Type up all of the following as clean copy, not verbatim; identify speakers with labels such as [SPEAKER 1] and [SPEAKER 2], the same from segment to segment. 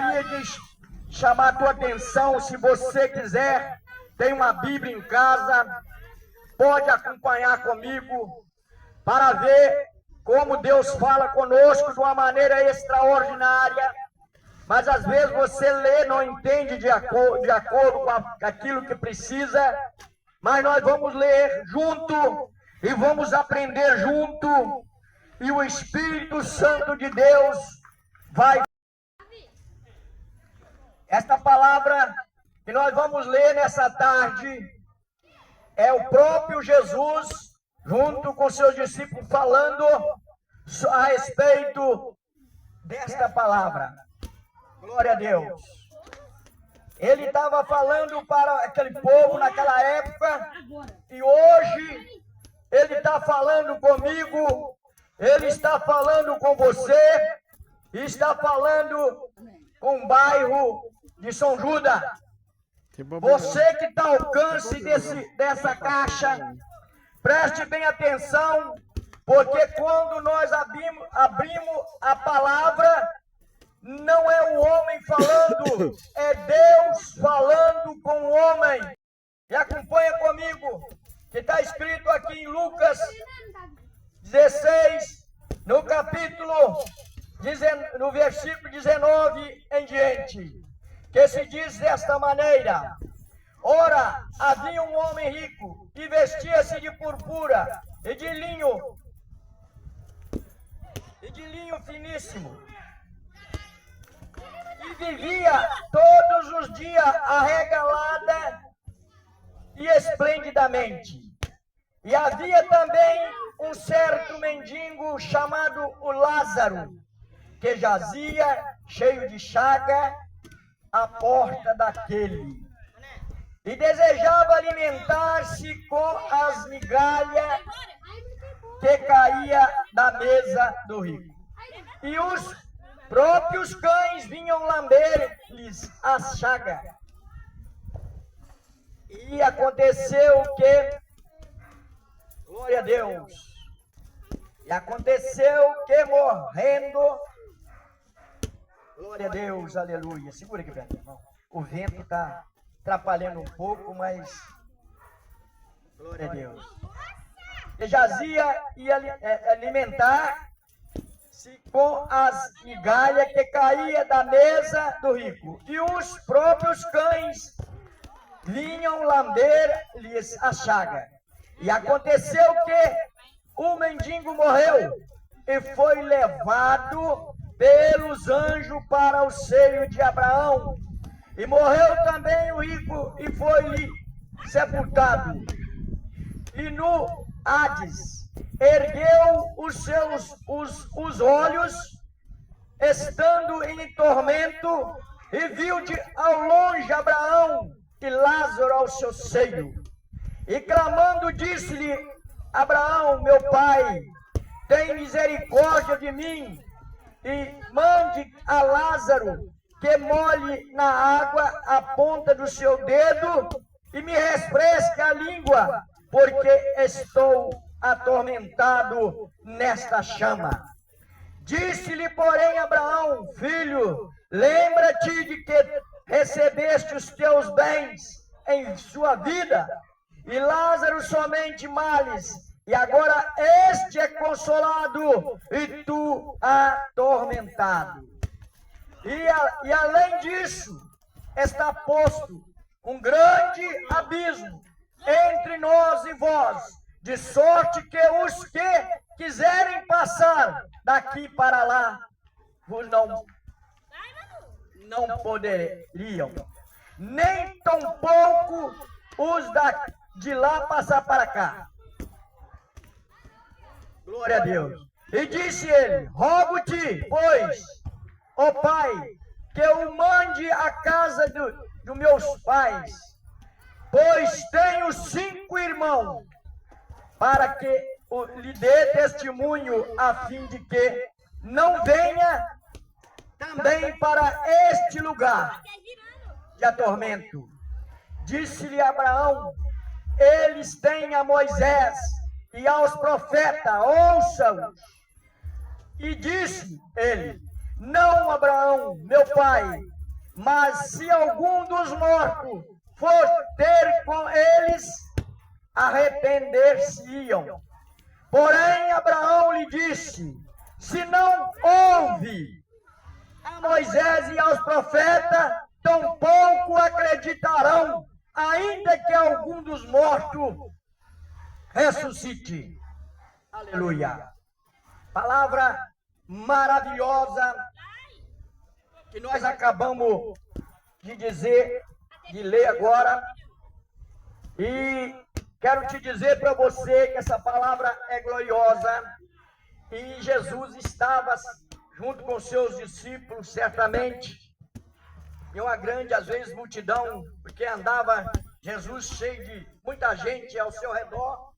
[SPEAKER 1] gostaria de chamar a tua atenção, se você quiser, tem uma Bíblia em casa, pode acompanhar comigo para ver como Deus fala conosco de uma maneira extraordinária. Mas às vezes você lê, não entende de acordo com aquilo que precisa, mas nós vamos ler junto e vamos aprender junto, e o Espírito Santo de Deus vai. Esta palavra que nós vamos ler nessa tarde é o próprio Jesus, junto com seus discípulos, falando a respeito desta palavra. Glória a Deus. Ele estava falando para aquele povo naquela época, e hoje ele está falando comigo, ele está falando com você, e está falando com o bairro de São Judas. Você que está ao alcance dessa caixa, preste bem atenção, porque quando nós abrimos a palavra, não é o homem falando, é Deus falando com o homem. E acompanha comigo, que está escrito aqui em Lucas 16, no versículo 19 em diante, que se diz desta maneira: ora, havia um homem rico, que vestia-se de purpura e de linho finíssimo, e vivia todos os dias arregalada e esplendidamente. E havia também um certo mendigo chamado o Lázaro, que jazia cheio de chaga à porta daquele, e desejava alimentar-se com as migalhas que caía da mesa do rico. E os próprios cães vinham lamber-lhes as chagas. E aconteceu que, glória a Deus, e aconteceu que morrendo, glória a Deus, aleluia. Segura aqui, irmão. O vento está atrapalhando um pouco, mas glória a Deus. E jazia e alimentar-se com as migalhas que caía da mesa do rico. E os próprios cães vinham lamber-lhes a chaga. E aconteceu que o mendigo morreu e foi levado pelos anjos para o seio de Abraão. E morreu também o rico e foi-lhe sepultado. E no Hades ergueu os olhos, estando em tormento, e viu ao longe Abraão e Lázaro ao seu seio. E clamando, disse-lhe: Abraão, meu pai, tem misericórdia de mim, e mande a Lázaro que molhe na água a ponta do seu dedo e me refresque a língua, porque estou atormentado nesta chama. Disse-lhe, porém, Abraão: filho, lembra-te de que recebeste os teus bens em sua vida, e Lázaro somente males, e agora este é consolado, e tu atormentado. E além disso, está posto um grande abismo entre nós e vós, de sorte que os que quiserem passar daqui para lá, vos não poderiam, nem tampouco os de lá passar para cá. Glória a Deus. E disse ele: rogo-te, pois, ó pai, que eu mande à casa dos meus pais, pois tenho 5 irmãos, para que lhe dê testemunho, a fim de que não venha também para este lugar de atormento. Disse-lhe Abraão: eles têm a Moisés e aos profetas, ouçam-os. E disse ele: não, Abraão, meu pai, Mas se algum dos mortos for ter com eles, arrepender-se-iam. Porém, Abraão lhe disse: se não houve a Moisés e aos profetas, tampouco acreditarão, ainda que algum dos mortos ressuscite. Aleluia. Palavra maravilhosa que nós acabamos de dizer, de ler agora. E quero te dizer para você que essa palavra é gloriosa. E Jesus estava junto com seus discípulos, certamente. E uma grande, às vezes, multidão, porque andava Jesus cheio de muita gente ao seu redor.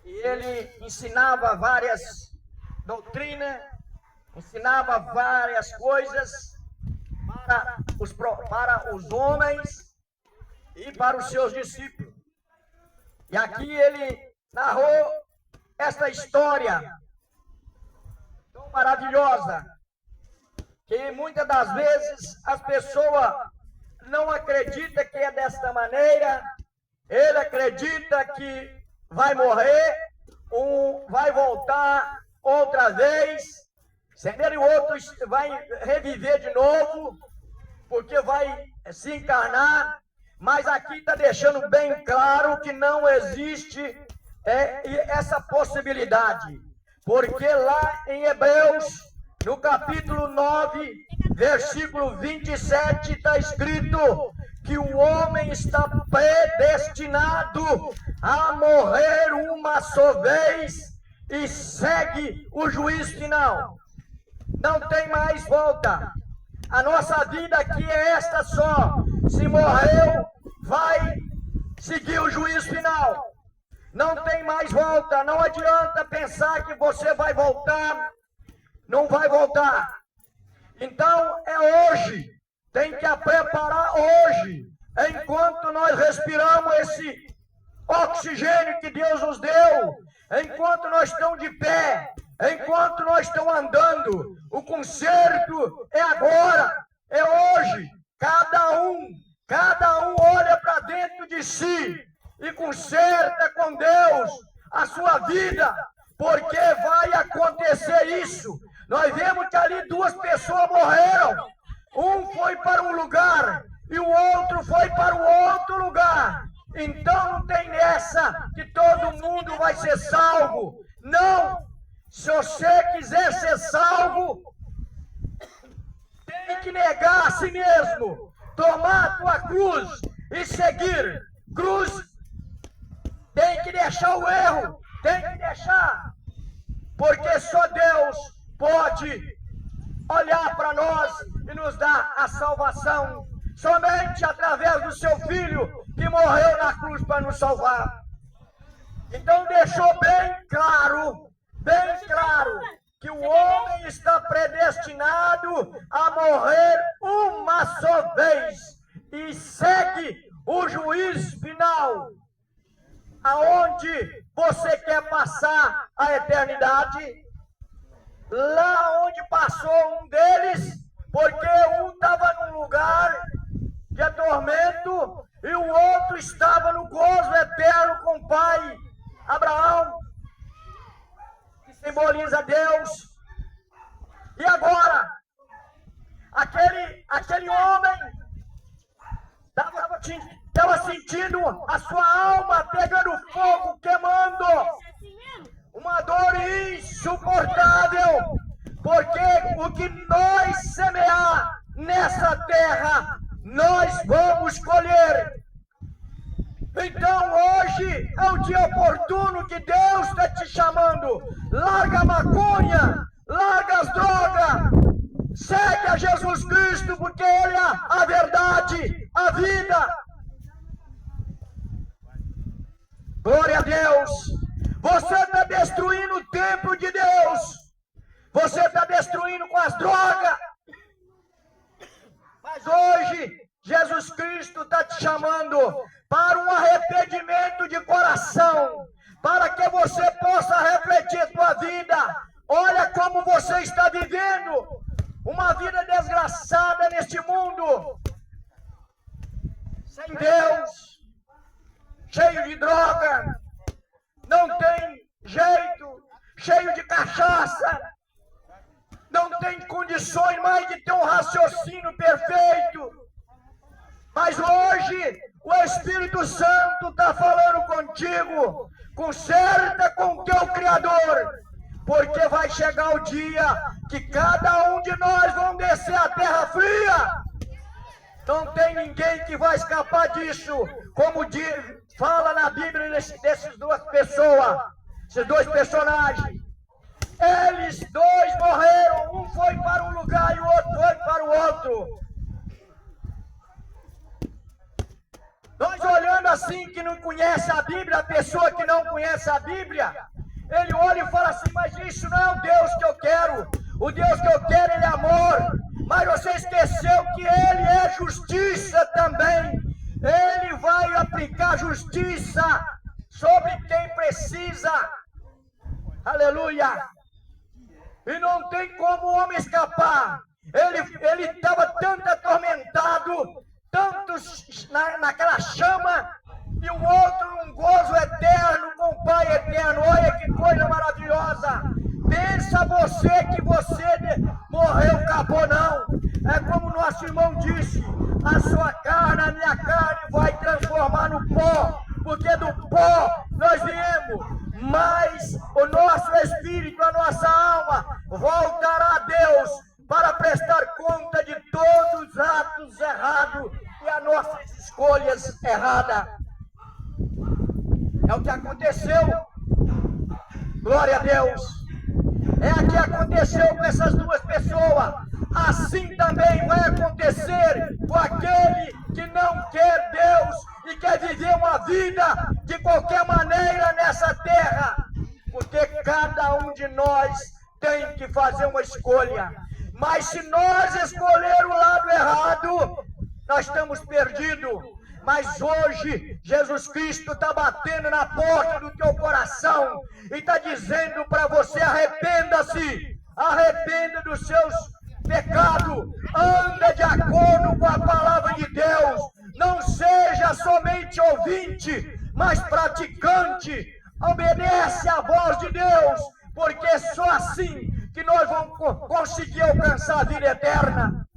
[SPEAKER 1] E ele ensinava várias doutrinas, ensinava várias coisas para os homens e para os seus discípulos. E aqui ele narrou esta história tão maravilhosa, que muitas das vezes as pessoas não acreditam que é desta maneira. Ele acredita que vai morrer, vai voltar outra vez, e o outro vai reviver de novo, porque vai se encarnar. Mas aqui está deixando bem claro que não existe essa possibilidade, porque lá em Hebreus, no capítulo 9, versículo 27, está escrito que o homem está predestinado a morrer uma só vez e segue o juízo final. Não tem mais volta. A nossa vida aqui é esta só. Se morreu, vai seguir o juízo final. Não tem mais volta. Não adianta pensar que você vai voltar. Não vai voltar. Então é hoje. Tem que preparar hoje. Enquanto nós respiramos esse oxigênio que Deus nos deu, enquanto nós estamos de pé, enquanto nós estamos andando, o conserto é agora, é hoje. Cada um olha para dentro de si e conserta com Deus a sua vida, porque vai acontecer isso. Nós vemos que ali duas pessoas morreram. Um foi para um lugar e o outro foi para o outro lugar. Então não tem nessa que todo mundo vai ser salvo. Não. Se você quiser ser salvo, tem que negar a si mesmo, tomar a tua cruz e seguir. Cruz, tem que deixar o erro, tem que deixar, porque só Deus pode olhar para nós e nos dar a salvação, somente através do seu Filho que morreu na cruz para nos salvar. Então deixou bem claro, que o homem está predestinado a morrer uma só vez e segue o juízo final, aonde você quer passar a eternidade. Lá onde passou um deles, porque um estava num lugar de tormento e o outro estava no gozo eterno com o pai Abraão, que simboliza Deus. E agora, aquele homem estava sentindo a sua alma pegando fogo, queimando, uma dor insuportável, porque o que nós semear nessa terra, nós vamos colher. Então hoje é o dia oportuno que Deus está te chamando. Larga a maconha, larga as drogas, segue a Jesus Cristo, porque Ele é a verdade, a vida. Glória a Deus. Você está destruindo o templo de Deus. Você está destruindo com as drogas. Mas hoje, Jesus Cristo está te chamando para um arrependimento de coração, para que você possa refletir a sua vida. Olha como você está vivendo uma vida desgraçada neste mundo sem Deus, cheio de droga, não tem jeito, cheio de cachaça, não tem condições mais de ter um raciocínio perfeito. Mas hoje o Espírito Santo está falando contigo, conserta com o teu Criador, porque vai chegar o dia que cada um de nós vão descer a terra fria. Não tem ninguém que vai escapar disso, como fala na Bíblia dessas duas pessoas, esses dois personagens. Eles dois morreram, um foi para um lugar e o outro foi para o outro. Nós olhando assim, que não conhece a Bíblia, a pessoa que não conhece a Bíblia, ele olha e fala assim, mas isso não é o Deus que eu quero. O Deus que eu quero, ele é amor. Mas você esqueceu que ele é justiça também. Ele vai aplicar justiça sobre quem precisa. Aleluia. E não tem como o homem escapar. Ele estava tanto atormentado, tanto naquela chama, e o outro um gozo eterno com o Pai eterno. Olha que coisa maravilhosa. Pensa você que você morreu, acabou, não. É como nosso irmão disse, a sua carne, a minha carne vai transformar no pó, porque do pó nós viemos. Mas o nosso espírito, a nossa alma voltará a Deus para prestar conta de todos os atos errados e as nossas escolhas erradas. É o que aconteceu. Glória a Deus. É o que aconteceu com essas duas pessoas. Assim também vai acontecer com aquele que não quer Deus e quer viver uma vida de qualquer maneira nessa terra. Porque cada um de nós tem que fazer uma escolha. Mas se nós escolher o lado errado, nós estamos perdidos. Mas hoje, Jesus Cristo está batendo na porta do teu coração e está dizendo para você, arrependa-se, arrependa dos seus pecados, anda de acordo com a palavra de Deus, não seja somente ouvinte, mas praticante, obedece à voz de Deus, porque é só assim que nós vamos conseguir alcançar a vida eterna.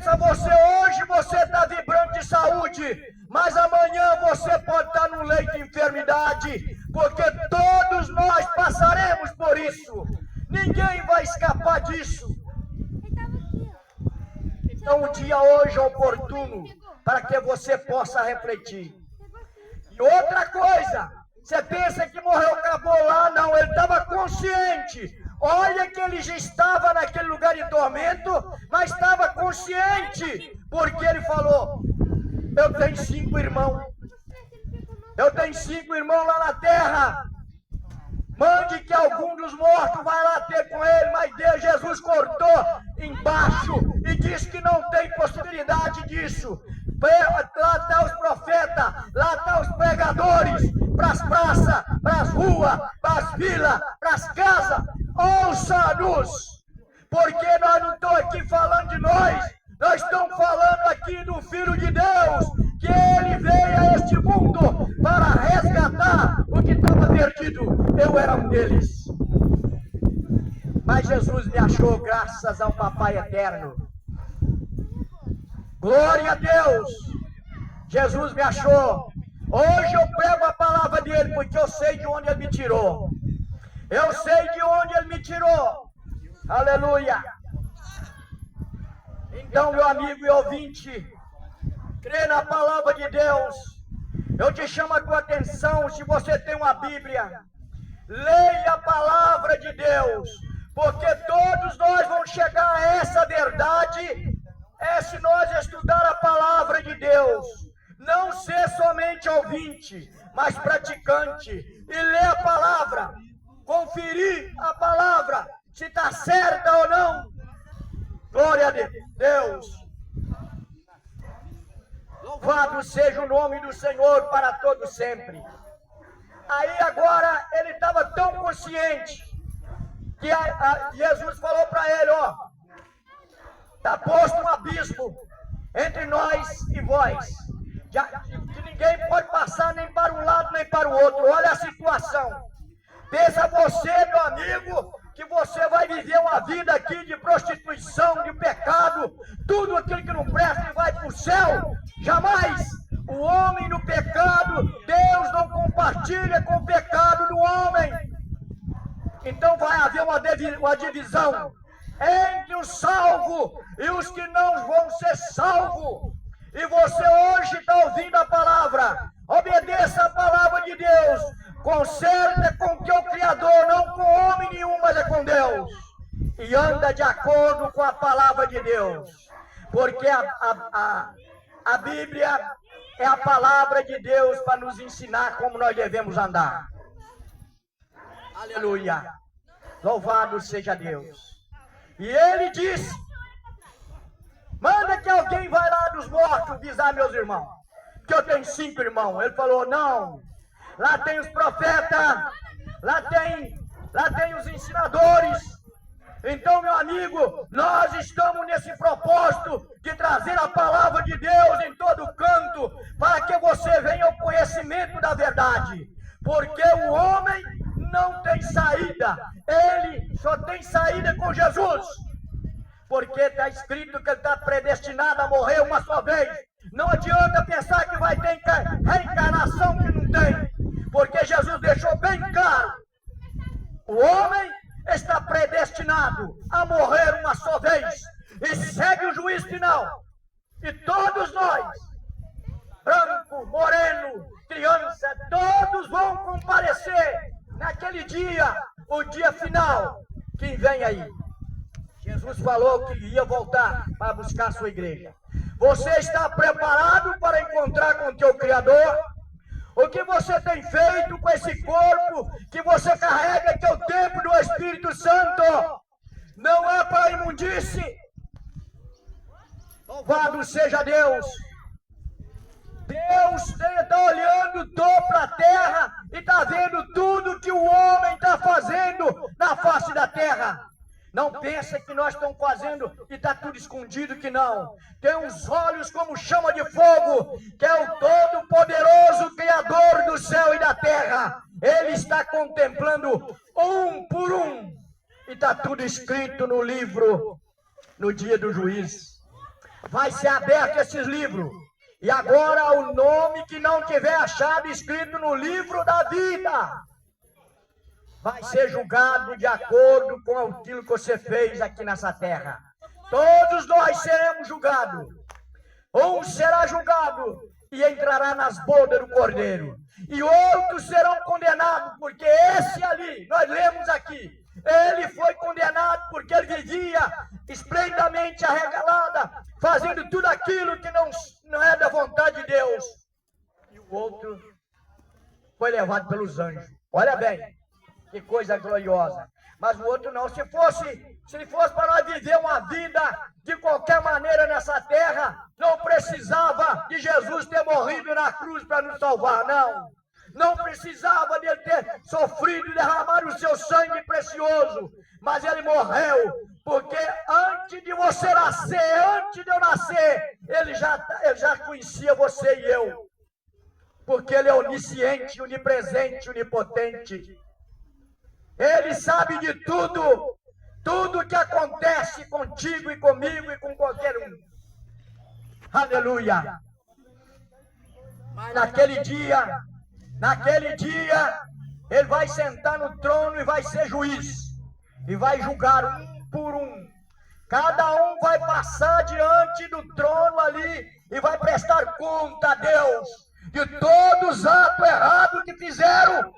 [SPEAKER 1] Se você hoje você está vibrando de saúde, mas amanhã você pode estar no leito de enfermidade, porque todos nós passaremos por isso. Ninguém vai escapar disso. Então o dia hoje é oportuno para que você possa refletir. E outra coisa, você pensa que morreu, acabou lá? Não, ele estava consciente. Olha que ele já estava naquele lugar de tormento, mas estava consciente, porque ele falou, eu tenho 5 irmãos, eu tenho 5 irmãos lá na terra, mande que algum dos mortos vai lá ter com ele, mas Deus, Jesus cortou embaixo e disse que não tem possibilidade disso. Lá estão os profetas, lá estão os pregadores, para as praças, para as ruas, para as vilas, para as casas. Ouça-nos, porque nós não estamos aqui falando de nós estamos falando aqui do Filho de Deus, que ele veio a este mundo para resgatar o que estava perdido. Eu era um deles, mas Jesus me achou graças ao Papai Eterno. Glória a Deus, Jesus me achou. Hoje eu prego a palavra dele, porque eu sei de onde ele me tirou. Eu sei de onde ele me tirou. Aleluia. Então, meu amigo e ouvinte, crê na palavra de Deus. Eu te chamo a tua atenção, se você tem uma Bíblia, leia a palavra de Deus, porque todos nós vamos chegar a essa verdade, se nós estudar a palavra de Deus. Não ser somente ouvinte, mas praticante. E ler a palavra, conferir a palavra, se está certa ou não. Glória a Deus. Louvado seja o nome do Senhor para todo sempre. Aí agora ele estava tão consciente que Jesus falou para ele, ó, Está posto um abismo entre nós e vós, que ninguém pode passar nem para um lado nem para o outro. Olha a situação. Pensa você, meu amigo, que você vai viver uma vida aqui de prostituição, de pecado, tudo aquilo que não presta e vai para o céu. Jamais. O homem no pecado, Deus não compartilha com o pecado do homem. Então vai haver uma divisão entre o salvo e os que não vão ser salvos. E você hoje está ouvindo a palavra. Obedeça a palavra de Deus. Conserta com o teu Criador, não com homem nenhum, mas é com Deus. E anda de acordo com a palavra de Deus. Porque a Bíblia é a palavra de Deus para nos ensinar como nós devemos andar. Aleluia. Louvado seja Deus. E ele disse: manda que alguém vá lá dos mortos avisar meus irmãos, que eu tenho 5 irmãos. Ele falou: não, lá tem os profetas, lá tem os ensinadores. Então, meu amigo, nós estamos nesse propósito de trazer a palavra de Deus em todo canto, para que você venha ao conhecimento da verdade. Porque o homem não tem saída, ele só tem saída com Jesus. Porque está escrito que ele está predestinado a morrer uma só vez. Não adianta pensar que vai ter reencarnação que não tem, porque Jesus deixou bem claro: o homem está predestinado a morrer uma só vez, e segue o juízo final. E todos nós, branco, moreno, criança, todos vão comparecer naquele dia, o dia final. Quem vem aí? Jesus falou que ia voltar para buscar a sua igreja. Você está preparado para encontrar com o teu Criador? O que você tem feito com esse corpo que você carrega, que é o templo do Espírito Santo? Não é para imundície. Louvado seja Deus. Deus está olhando para a terra e está vendo tudo que o homem está fazendo na face da terra. Não pensa que nós estamos fazendo e está tudo escondido, que não. Tem uns olhos como chama de fogo, que é o Todo-Poderoso Criador do céu e da terra. Ele está contemplando um por um. E está tudo escrito no livro, no dia do juízo. Vai ser aberto esses livros. E agora o nome que não tiver achado escrito no livro da vida vai ser julgado de acordo com aquilo que você fez aqui nessa terra. Todos nós seremos julgados. Um será julgado e entrará nas bodas do Cordeiro. E outros serão condenados, porque esse ali, nós lemos aqui, ele foi condenado porque ele vivia esplendidamente arregalada, fazendo tudo aquilo que não é da vontade de Deus. E o outro foi levado pelos anjos. Olha bem, que coisa gloriosa. Mas o outro não. Se fosse para nós viver uma vida de qualquer maneira nessa terra, não precisava de Jesus ter morrido na cruz para nos salvar, não. Não precisava de ele ter sofrido e derramado o seu sangue precioso. Mas ele morreu, porque antes de você nascer, antes de eu nascer, ele já conhecia você e eu. Porque ele é onisciente, onipresente, onipotente. Ele sabe de tudo, tudo que acontece contigo e comigo e com qualquer um. Aleluia. Mas naquele dia, ele vai sentar no trono e vai ser juiz. E vai julgar um por um. Cada um vai passar diante do trono ali e vai prestar conta a Deus de todos os atos errados que fizeram